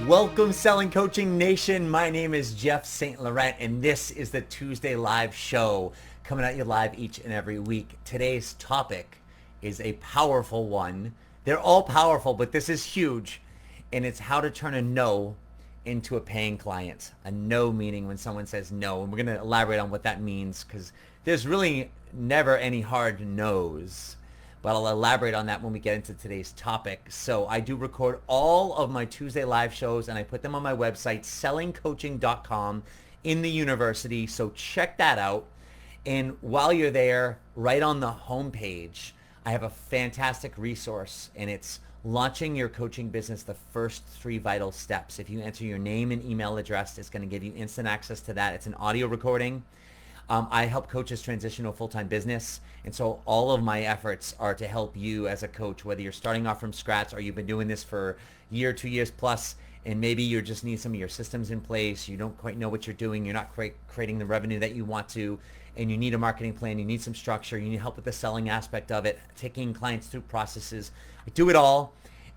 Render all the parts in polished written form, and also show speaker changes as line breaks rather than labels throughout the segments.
Welcome, Selling Coaching Nation. My name is Jeff St Laurent, and this is the Tuesday Live Show, coming at you live each and every week. Today's topic is a powerful one. They're all powerful, but this is huge, and it's how to turn a no into a paying client. A no meaning when someone says no, and we're going to elaborate on what that means, because there's really never any hard no's. But I'll elaborate on that when we get into today's topic. So I do record all of my Tuesday live shows and I put them on my website, sellingcoaching.com, in the university. So check that out. And while you're there, right on the homepage, I have a fantastic resource, and it's launching your coaching business, the first 3 vital steps. If you enter your name and email address, it's going to give you instant access to that. It's an audio recording. I help coaches transition to a full-time business. And so all of my efforts are to help you as a coach, whether you're starting off from scratch or you've been doing this for a year, 2 years plus, and maybe you just need some of your systems in place. You don't quite know what you're doing. You're not creating the revenue that you want to, and you need a marketing plan. You need some structure. You need help with the selling aspect of it, taking clients through processes. I do it all.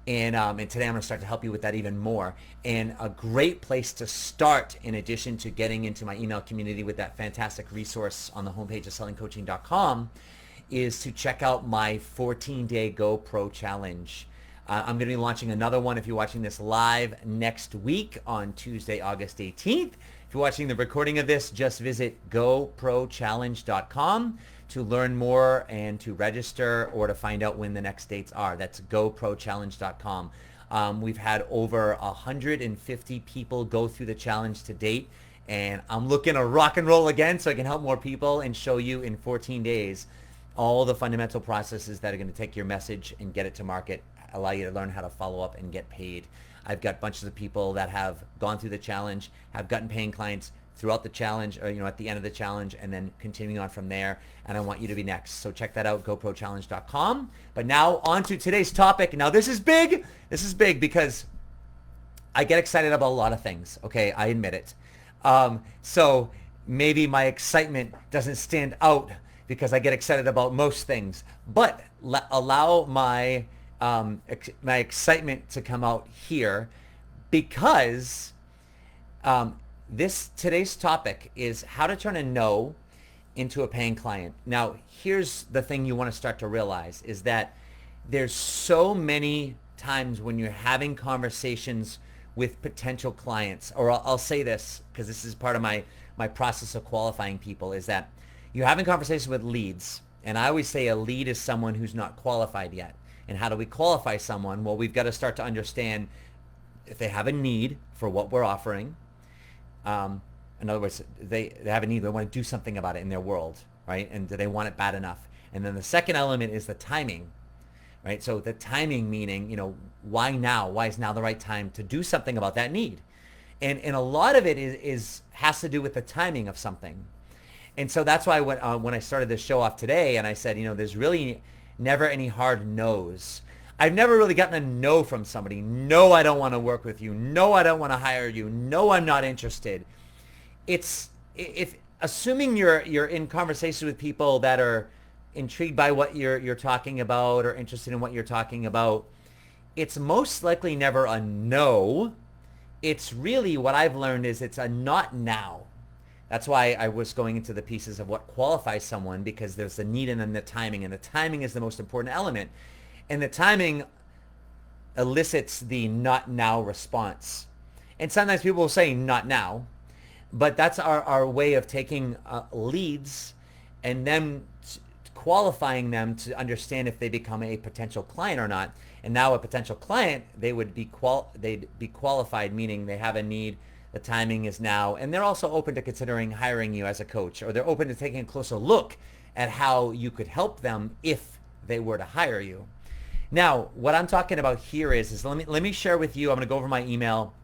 And today I'm going to start to help you with that even more. And a great place to start, in addition to getting into my email community with that fantastic resource on the homepage of sellingcoaching.com, is to check out my 14-day GoPro Challenge. I'm going to be launching another one if you're watching this live next week on Tuesday, August 18th. If you're watching the recording of this, just visit GoProChallenge.com to learn more and to register or to find out when the next dates are. That's GoProChallenge.com. We've had over 150 people go through the challenge to date, and I'm looking to rock and roll again so I can help more people and show you in 14 days all the fundamental processes that are going to take your message and get it to market, allow you to learn how to follow up and get paid. I've got bunches of people that have gone through the challenge, have gotten paying clients throughout the challenge, or at the end of the challenge, and then continuing on from there. And I want you to be next. So check that out, GoProChallenge.com. But now on to today's topic. Now this is big. This is big because I get excited about a lot of things. Okay, I admit it. So maybe my excitement doesn't stand out because I get excited about most things. But allow my excitement to come out here, because today's topic is how to turn a no into a paying client. Now, here's the thing you want to start to realize is that there's so many times when you're having conversations with potential clients, or I'll say this because this is part of my process of qualifying people, is that you're having conversations with leads. And I always say a lead is someone who's not qualified yet. And how do we qualify someone? Well, we've got to start to understand if they have a need for what we're offering. In other words, they have a need, they want to do something about it in their world, right? And do they want it bad enough? And then the second element is the timing, right? So the timing meaning, why now? Why is now the right time to do something about that need? And a lot of it has to do with the timing of something. And so that's why when I started this show off today, and I said, there's really never any hard no's. I've never really gotten a no from somebody. No, I don't want to work with you. No, I don't want to hire you. No, I'm not interested. If assuming you're in conversation with people that are intrigued by what you're talking about or interested in what you're talking about, it's most likely never a no. It's really, what I've learned is it's a not now. That's why I was going into the pieces of what qualifies someone, because there's the need and then the timing, and the timing is the most important element. And the timing elicits the not now response. And sometimes people will say not now, but that's our way of taking leads and then qualifying them to understand if they become a potential client or not. And now a potential client, they'd be qualified, meaning they have a need, the timing is now, and they're also open to considering hiring you as a coach, or they're open to taking a closer look at how you could help them if they were to hire you. Now, what I'm talking about here is let me share with you. I'm going to go over my email,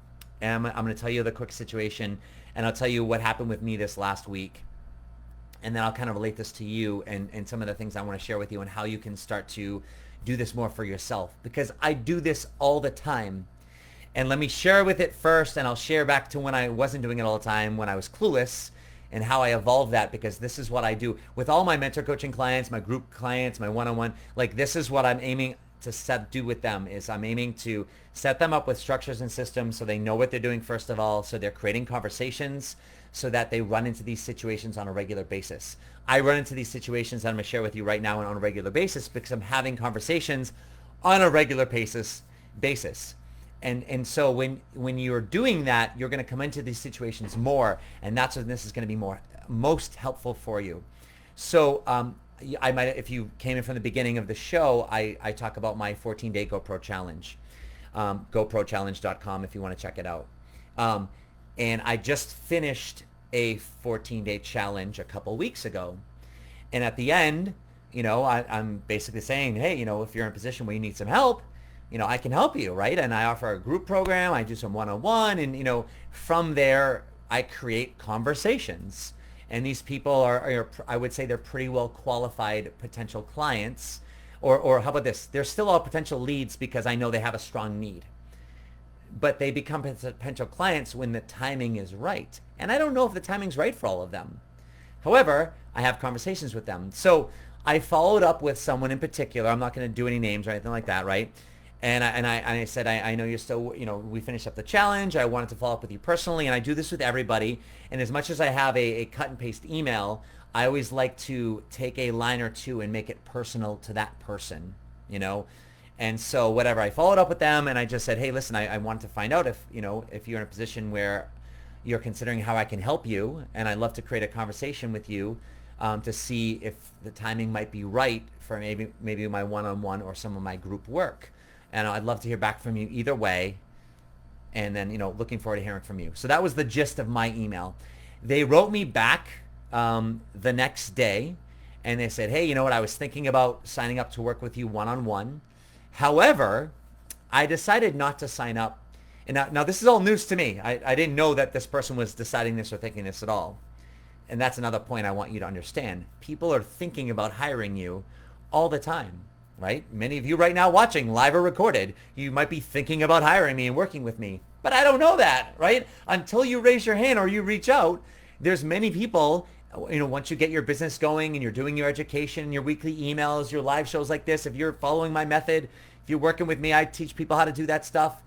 and I'm going to tell you the quick situation, and I'll tell you what happened with me this last week. And then I'll kind of relate this to you and some of the things I want to share with you and how you can start to do this more for yourself, because I do this all the time. And let me share with it first, and I'll share back to when I wasn't doing it all the time, when I was clueless, and how I evolve that, because this is what I do with all my mentor coaching clients, my group clients, my one-on-one. Like, this is what I'm aiming to do with them, is I'm aiming to set them up with structures and systems so they know what they're doing first of all, so they're creating conversations so that they run into these situations on a regular basis. I run into these situations that I'm going to share with you right now on a regular basis because I'm having conversations on a regular basis. And so when you're doing that, you're going to come into these situations more, and that's when this is going to be most helpful for you. So I might, if you came in from the beginning of the show, I talk about my 14-day GoPro challenge, GoProChallenge.com if you want to check it out. And I just finished a 14-day challenge a couple weeks ago. And at the end, I'm basically saying, hey, if you're in a position where you need some help, I can help you, right? And I offer a group program. I do some one-on-one. And, from there, I create conversations. And these people are, I would say they're pretty well qualified potential clients. Or how about this? They're still all potential leads because I know they have a strong need. But they become potential clients when the timing is right. And I don't know if the timing's right for all of them. However, I have conversations with them. So I followed up with someone in particular. I'm not going to do any names or anything like that, right? And I said, I know you're still, we finished up the challenge. I wanted to follow up with you personally. And I do this with everybody. And as much as I have a cut and paste email, I always like to take a line or two and make it personal to that person, And so whatever, I followed up with them and I just said, hey, listen, I wanted to find out if you're in a position where you're considering how I can help you. And I'd love to create a conversation with you to see if the timing might be right for maybe my one-on-one or some of my group work. And I'd love to hear back from you either way. And then, looking forward to hearing from you. So that was the gist of my email. They wrote me back the next day and they said, hey, you know what? I was thinking about signing up to work with you one-on-one. However, I decided not to sign up. And now this is all news to me. I didn't know that this person was deciding this or thinking this at all. And that's another point I want you to understand. People are thinking about hiring you all the time, right? Many of you right now watching, live or recorded, you might be thinking about hiring me and working with me. But I don't know that, right? Until you raise your hand or you reach out, there's many people, once you get your business going and you're doing your education, your weekly emails, your live shows like this, if you're following my method, if you're working with me, I teach people how to do that stuff.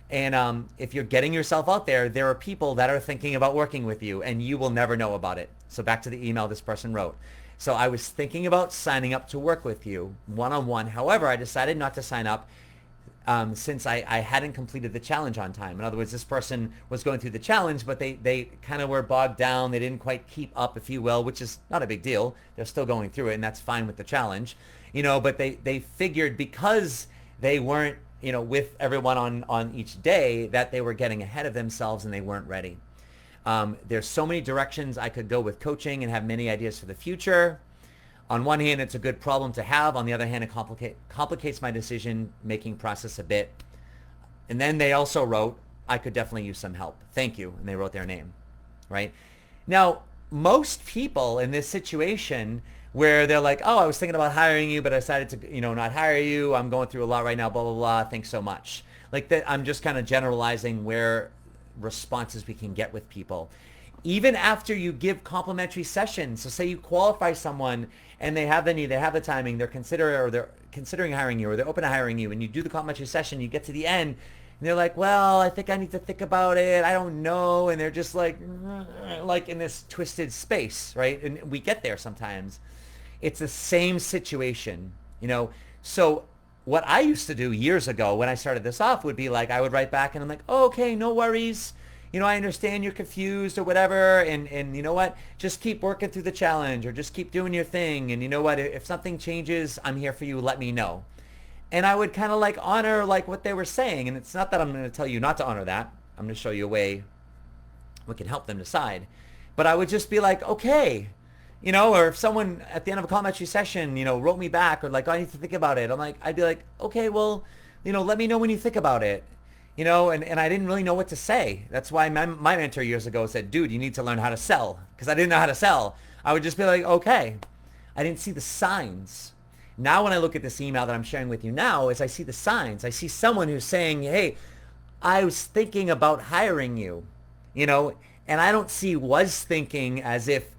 And if you're getting yourself out there, there are people that are thinking about working with you and you will never know about it. So back to the email this person wrote. So I was thinking about signing up to work with you one-on-one. However, I decided not to sign up since I hadn't completed the challenge on time. In other words, this person was going through the challenge, but they kind of were bogged down. They didn't quite keep up, if you will, which is not a big deal. They're still going through it, and that's fine with the challenge. But they figured because they weren't with everyone on each day, that they were getting ahead of themselves and they weren't ready. There's so many directions I could go with coaching and have many ideas for the future. On one hand, it's a good problem to have. On the other hand, it complicates my decision-making process a bit. And then they also wrote, I could definitely use some help. Thank you. And they wrote their name, right? Now, most people in this situation where they're like, oh, I was thinking about hiring you, but I decided to, not hire you. I'm going through a lot right now, blah, blah, blah. Thanks so much. Like that, I'm just kind of generalizing where responses we can get with people. Even after you give complimentary sessions, so say you qualify someone and they have the need, they have the timing, they're considering hiring you or they're open to hiring you, and you do the complimentary session, you get to the end, and they're like, well, I think I need to think about it. I don't know. And they're just like in this twisted space, right? And we get there sometimes. It's the same situation, So what I used to do years ago when I started this off would be like, I would write back and I'm like, oh, okay, no worries. I understand you're confused or whatever. And you know what? Just keep working through the challenge or just keep doing your thing. And you know what? If something changes, I'm here for you. Let me know. And I would kind of like honor like what they were saying. And it's not that I'm going to tell you not to honor that. I'm going to show you a way we can help them decide. But I would just be like, okay. Or if someone at the end of a complimentary session, wrote me back or like, oh, I need to think about it. I'd be like, okay, well, let me know when you think about it. And I didn't really know what to say. That's why my mentor years ago said, dude, you need to learn how to sell, because I didn't know how to sell. I would just be like, okay. I didn't see the signs. Now when I look at this email that I'm sharing with you now, is I see the signs. I see someone who's saying, hey, I was thinking about hiring you, And I don't see was thinking as if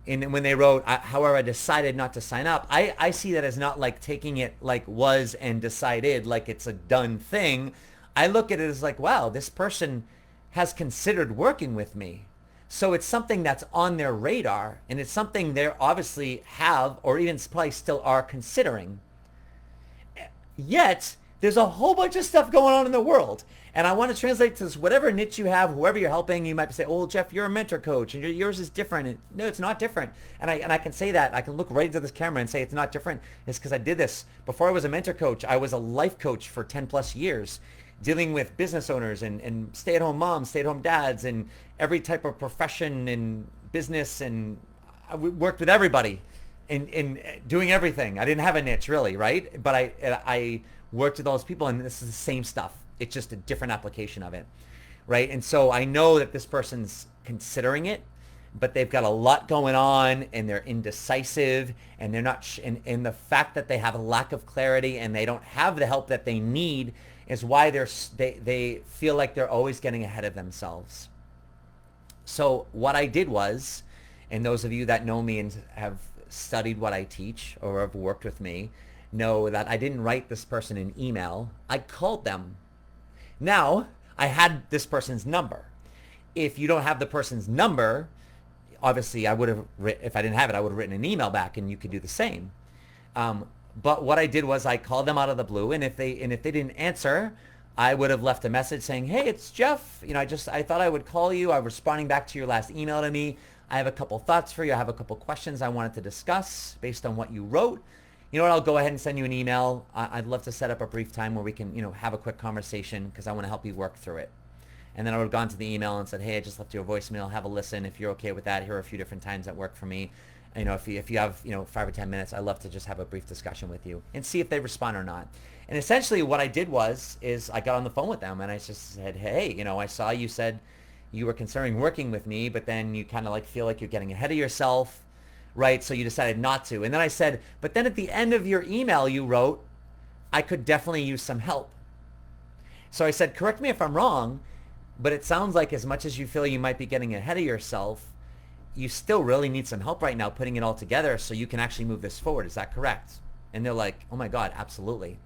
when they wrote, however, I decided not to sign up. I see that as not like taking it like was and decided like it's a done thing. I look at it as like, wow, this person has considered working with me. So it's something that's on their radar, and it's something they obviously have or even probably still are considering. Yet, there's a whole bunch of stuff going on in the world. And I want to translate to this, whatever niche you have, whoever you're helping, you might say, oh, Jeff, you're a mentor coach, and yours is different. And no, it's not different. And I can say that. I can look right into this camera and say it's not different. It's because I did this. Before I was a mentor coach, I was a life coach for 10 plus years, dealing with business owners and stay-at-home moms, stay-at-home dads, and every type of profession and business. And I worked with everybody in doing everything. I didn't have a niche really, right? But I worked with all those people, and this is the same stuff. It's just a different application of it, right? And so I know that this person's considering it, but they've got a lot going on, and they're indecisive, and they're not. And the fact that they have a lack of clarity and they don't have the help that they need is why they feel like they're always getting ahead of themselves. So what I did was, and those of you that know me and have studied what I teach or have worked with me know that I didn't write this person an email. I called them. Now, I had this person's number. If you don't have the person's number, obviously I would have, if I didn't have it, I would have written an email back, and you could do the same. But what I did was I called them out of the blue, and if they didn't answer, I would have left a message saying, hey, it's Jeff. I thought I would call you. I'm responding back to your last email to me. I have a couple thoughts for you. I have a couple questions I wanted to discuss based on what you wrote. You know what, I'll go ahead and send you an email. I'd love to set up a brief time where we can, have a quick conversation because I want to help you work through it. And then I would have gone to the email and said, hey, I just left you a voicemail. Have a listen. If you're okay with that, here are a few different times that work for me. If you have, 5 or 10 minutes, I'd love to just have a brief discussion with you and see if they respond or not. And essentially what I did is I got on the phone with them and I just said, hey, I saw you said you were considering working with me, but then you kind of like feel like you're getting ahead of yourself. Right, so you decided not to. And then I said, but then at the end of your email you wrote, I could definitely use some help. So I said, correct me if I'm wrong, but it sounds like as much as you feel you might be getting ahead of yourself, you still really need some help right now putting it all together so you can actually move this forward. Is that correct? And they're like, oh my God, absolutely.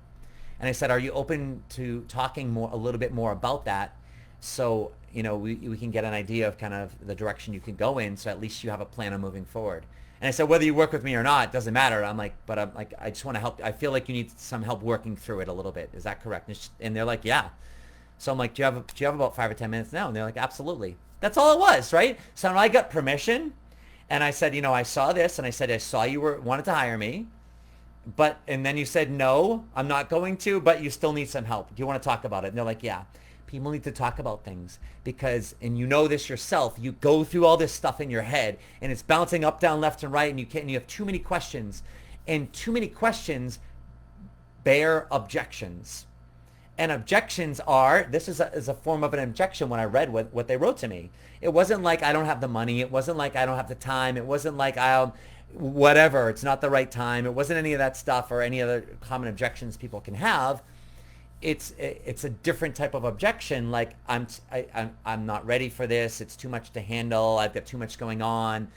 And I said, are you open to talking a little bit more about that? So, we can get an idea of kind of the direction you can go in, so at least you have a plan on moving forward. And I said, whether you work with me or not, it doesn't matter. I'm like, I just want to help. I feel like you need some help working through it a little bit. Is that correct? And they're like, yeah. So I'm like, do you have about 5 or 10 minutes now? And they're like, absolutely. That's all it was, right? So when I got permission, and I said, I saw this, and I said, I saw you wanted to hire me, and then you said, no, I'm not going to, but you still need some help. Do you want to talk about it? And they're like, yeah. People need to talk about things because, and you know this yourself, you go through all this stuff in your head and it's bouncing up, down, left, and right, and you have too many questions, and too many questions bear objections. And objections this is a form of an objection when I read what they wrote to me. It wasn't like I don't have the money. It wasn't like I don't have the time. It wasn't like whatever, it's not the right time. It wasn't any of that stuff or any other common objections people can have. It's a different type of objection, like I'm not ready for this. It's too much to handle. I've got too much going on,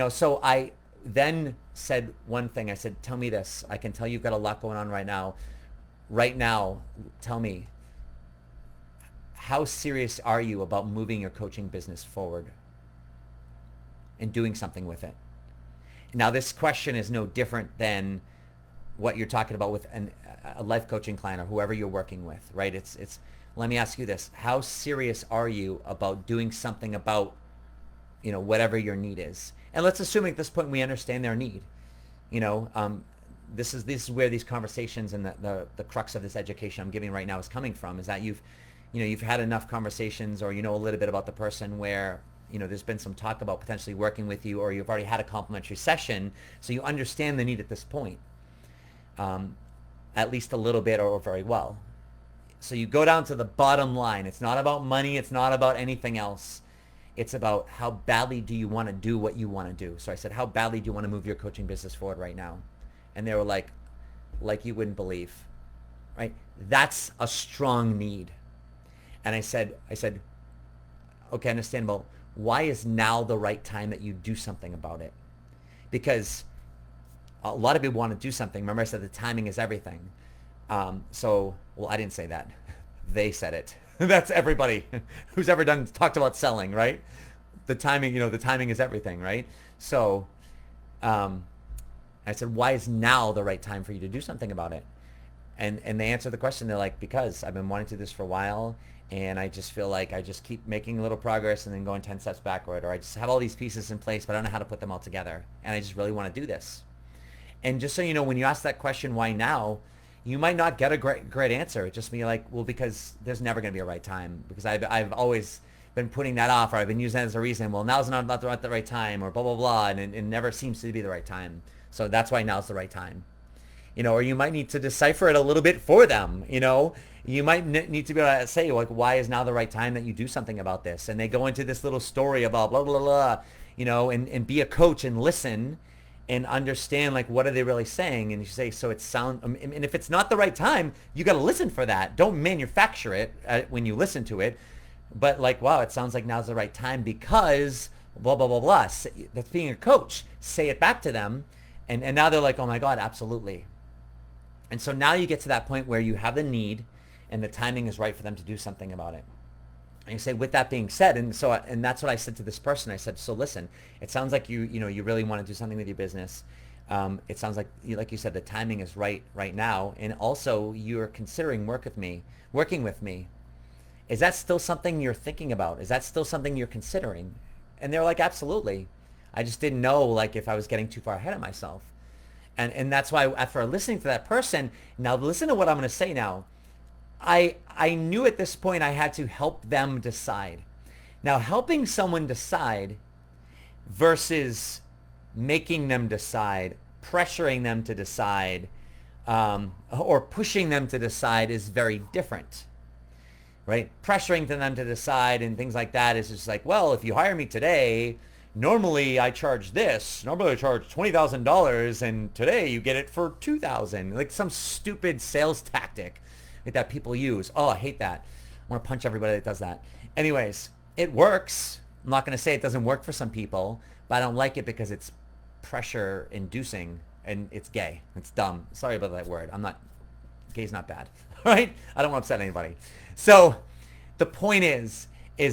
So I then said one thing. I said, tell me this. I can tell you've got a lot going on right now. Right now, tell me, how serious are you about moving your coaching business forward and doing something with it? Now, this question is no different than what you're talking about with a life coaching client or whoever you're working with, right? It's let me ask you this. How serious are you about doing something about, whatever your need is? And let's assume at this point we understand their need. This is where these conversations and the crux of this education I'm giving right now is coming from, is that you've had enough conversations, or a little bit about the person where there's been some talk about potentially working with you, or you've already had a complimentary session, so you understand the need at this point. At least a little bit or very well. So you go down to the bottom line. It's not about money. It's not about anything else. It's about how badly do you want to do what you want to do. So I said, how badly do you want to move your coaching business forward right now? And they were like you wouldn't believe, right? That's a strong need. And I said, okay, understandable. why is now the right time that you do something about it? Because a lot of people want to do something. Remember I said the timing is everything. Well, I didn't say that. They said it. That's everybody who's ever talked about selling, right? The timing, the timing is everything, right? So I said, why is now the right time for you to do something about it? And they answer the question. They're like, because I've been wanting to do this for a while, and I just feel like I just keep making a little progress and then going 10 steps backward, or I just have all these pieces in place, but I don't know how to put them all together, and I just really want to do this. And just so you know, when you ask that question, why now, you might not get a great answer. It just be like, well, because there's never going to be a right time, because I've always been putting that off, or I've been using that as a reason. Well, now's not the right time, or blah, blah, blah, and it never seems to be the right time. So that's why now's the right time. Or you might need to decipher it a little bit for them. You might need to be able to say, like, why is now the right time that you do something about this? And they go into this little story about blah, blah, blah, and be a coach and listen and understand, like, what are they really saying? And you say, so it sounds, and if it's not the right time, you got to listen for that. Don't manufacture it when you listen to it. But like, wow, it sounds like now's the right time because blah, blah, blah, blah. That's being a coach. Say it back to them. And now they're like, oh my God, absolutely. And so now you get to that point where you have the need and the timing is right for them to do something about it. And you say, with that being said, and that's what I said to this person. I said, so listen, it sounds like you really want to do something with your business. It sounds like you said, the timing is right now. And also you're considering working with me. Is that still something you're thinking about? Is that still something you're considering? And they're like, absolutely. I just didn't know, like, if I was getting too far ahead of myself. And that's why after listening to that person, now listen to what I'm going to say now. I knew at this point I had to help them decide. Now, helping someone decide versus making them decide, pressuring them to decide, or pushing them to decide is very different. Right? Pressuring them to decide and things like that is just like, well, if you hire me today, normally I charge this. Normally I charge $20,000, and today you get it for $2,000. Like some stupid sales tactic that people use. Oh, I hate that. I want to punch everybody that does that. Anyways, it works. I'm not going to say it doesn't work for some people, but I don't like it because it's pressure inducing and it's gay. It's dumb. Sorry about that word. Gay's not bad. All right? I don't want to upset anybody. So the point is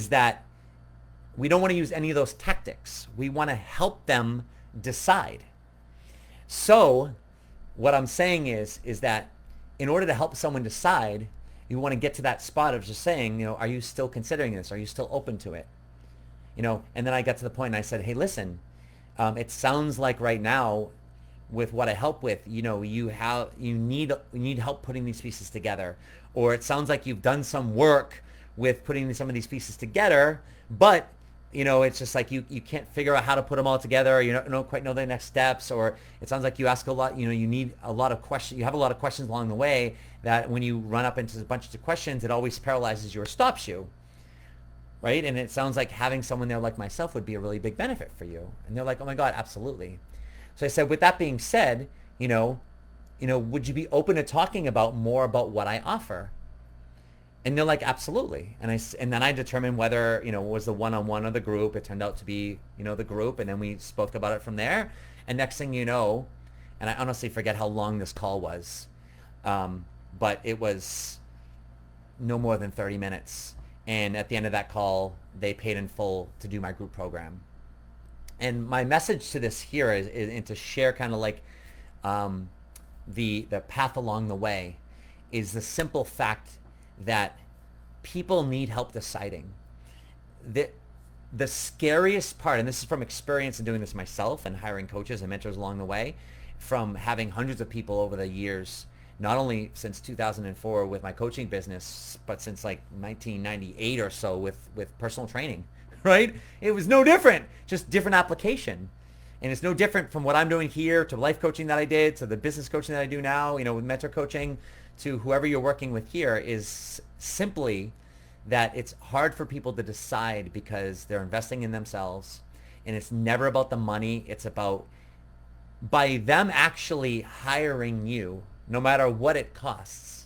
that we don't want to use any of those tactics. We want to help them decide. So what I'm saying is that in order to help someone decide, you want to get to that spot of just saying, are you still considering this? Are you still open to it? And then I got to the point and I said, hey, listen, it sounds like right now with what I help with, you need help putting these pieces together. Or it sounds like you've done some work with putting some of these pieces together, but it's just like you can't figure out how to put them all together. You don't quite know the next steps, or it sounds like you ask a lot. You need a lot of questions. You have a lot of questions along the way that when you run up into a bunch of questions, it always paralyzes you or stops you, right? And it sounds like having someone there like myself would be a really big benefit for you. And they're like, oh my God, absolutely. So I said, with that being said, would you be open to talking more about what I offer? And they're like, absolutely. And then I determined whether, it was the one-on-one or the group. It turned out to be, the group. And then we spoke about it from there. And next thing you know, and I honestly forget how long this call was, but it was no more than 30 minutes. And at the end of that call, they paid in full to do my group program. And my message to this here is to share kind of like the path along the way is the simple fact that people need help deciding. The scariest part, and this is from experience in doing this myself and hiring coaches and mentors along the way, from having hundreds of people over the years, not only since 2004 with my coaching business, but since like 1998 or so with personal training, right? It was no different, just different application. And it's no different from what I'm doing here to life coaching that I did, to the business coaching that I do now, with mentor coaching, to whoever you're working with here, is simply that it's hard for people to decide because they're investing in themselves. And it's never about the money. It's about, by them actually hiring you, no matter what it costs,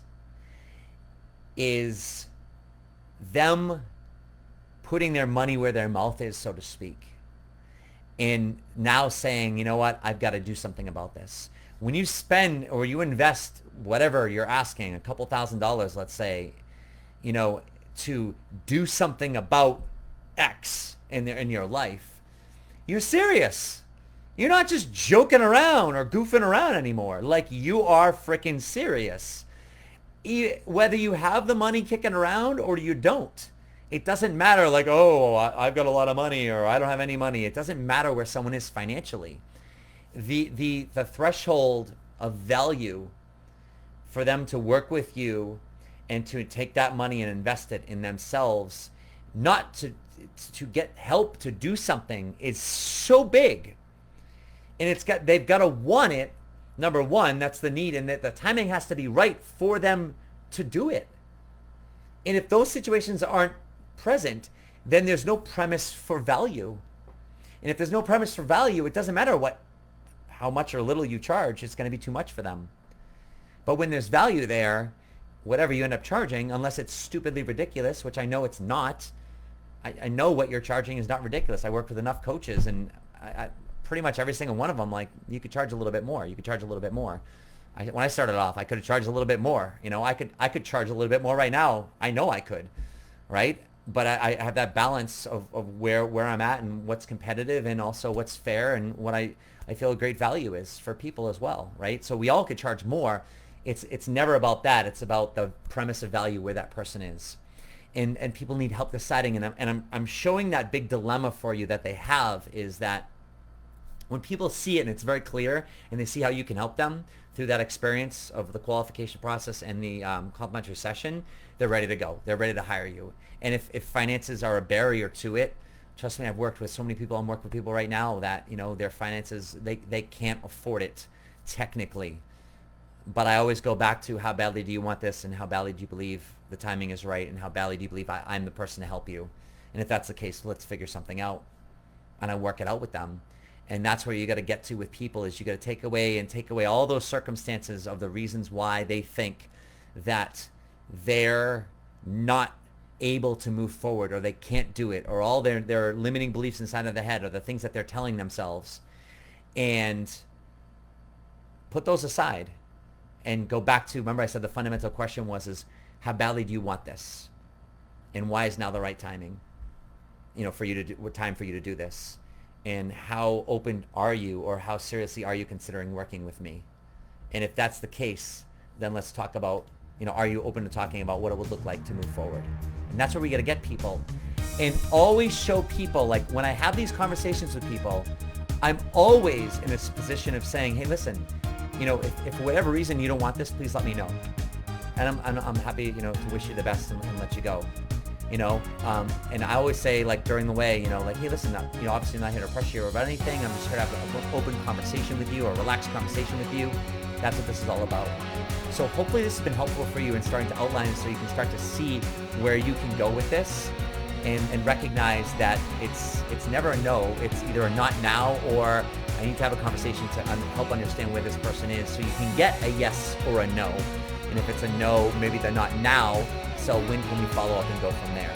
is them putting their money where their mouth is, so to speak. And now saying, you know what, I've got to do something about this. When you spend or you invest whatever you're asking, a couple $1,000s, let's say, you know, to do something about X in your life, you're serious. You're not just joking around or goofing around anymore. Like, you are freaking serious. Whether you have the money kicking around or you don't. It doesn't matter like, oh, I've got a lot of money or I don't have any money. It doesn't matter where someone is financially. The threshold of value for them to work with you and to take that money and invest it in themselves, not to get help to do something, is so big. And they've got to want it. Number one, that's the need, and that the timing has to be right for them to do it. And if those situations aren't present, then there's no premise for value. And if there's no premise for value, it doesn't matter how much or little you charge, it's going to be too much for them. But when there's value there, whatever you end up charging, unless it's stupidly ridiculous, which I know it's not, I know what you're charging is not ridiculous. I worked with enough coaches, and I pretty much every single one of them, like, you could charge a little bit more. You could charge a little bit more. When I started off, I could have charged a little bit more. You know, I could charge a little bit more right now. I know I could, right? But I have that balance of where I'm at and what's competitive and also what's fair and what I feel a great value is for people as well, right? So we all could charge more. It's never about that. It's about the premise of value where that person is. And people need help deciding. And I'm showing that big dilemma for you that they have, is that when people see it and it's very clear and they see how you can help them through that experience of the qualification process and the complimentary session, they're ready to go. They're ready to hire you. And if finances are a barrier to it, trust me, I've worked with so many people. I'm working with people right now that, you know, their finances, they can't afford it technically. But I always go back to, how badly do you want this, and how badly do you believe the timing is right, and how badly do you believe I'm the person to help you? And if that's the case, let's figure something out. And I work it out with them. And that's where you got to get to with people, is you got to take away all those circumstances of the reasons why they think that they're not able to move forward, or they can't do it, or all their limiting beliefs inside of the head, or the things that they're telling themselves, and put those aside and go back to, remember I said the fundamental question is how badly do you want this, and why is now the right timing, you know, for you to do, what time for you to do this, and how open are you, or how seriously are you considering working with me? And if that's the case, then let's talk about, you know, are you open to talking about what it would look like to move forward? And that's where we got to get people. And always show people, like when I have these conversations with people, I'm always in this position of saying, hey, listen, you know, if for whatever reason you don't want this, please let me know. And I'm happy, you know, to wish you the best and let you go. You know, and I always say, like, during the way, you know, like, hey, listen, you know, obviously I'm not here to pressure you about anything. I'm just here to have an open conversation with you, or a relaxed conversation with you. That's what this is all about. So hopefully this has been helpful for you in starting to outline, so you can start to see where you can go with this, and recognize that it's never a no. It's either a not now, or I need to have a conversation to help understand where this person is, so you can get a yes or a no. And if it's a no, maybe they're not now. So when can we follow up and go from there?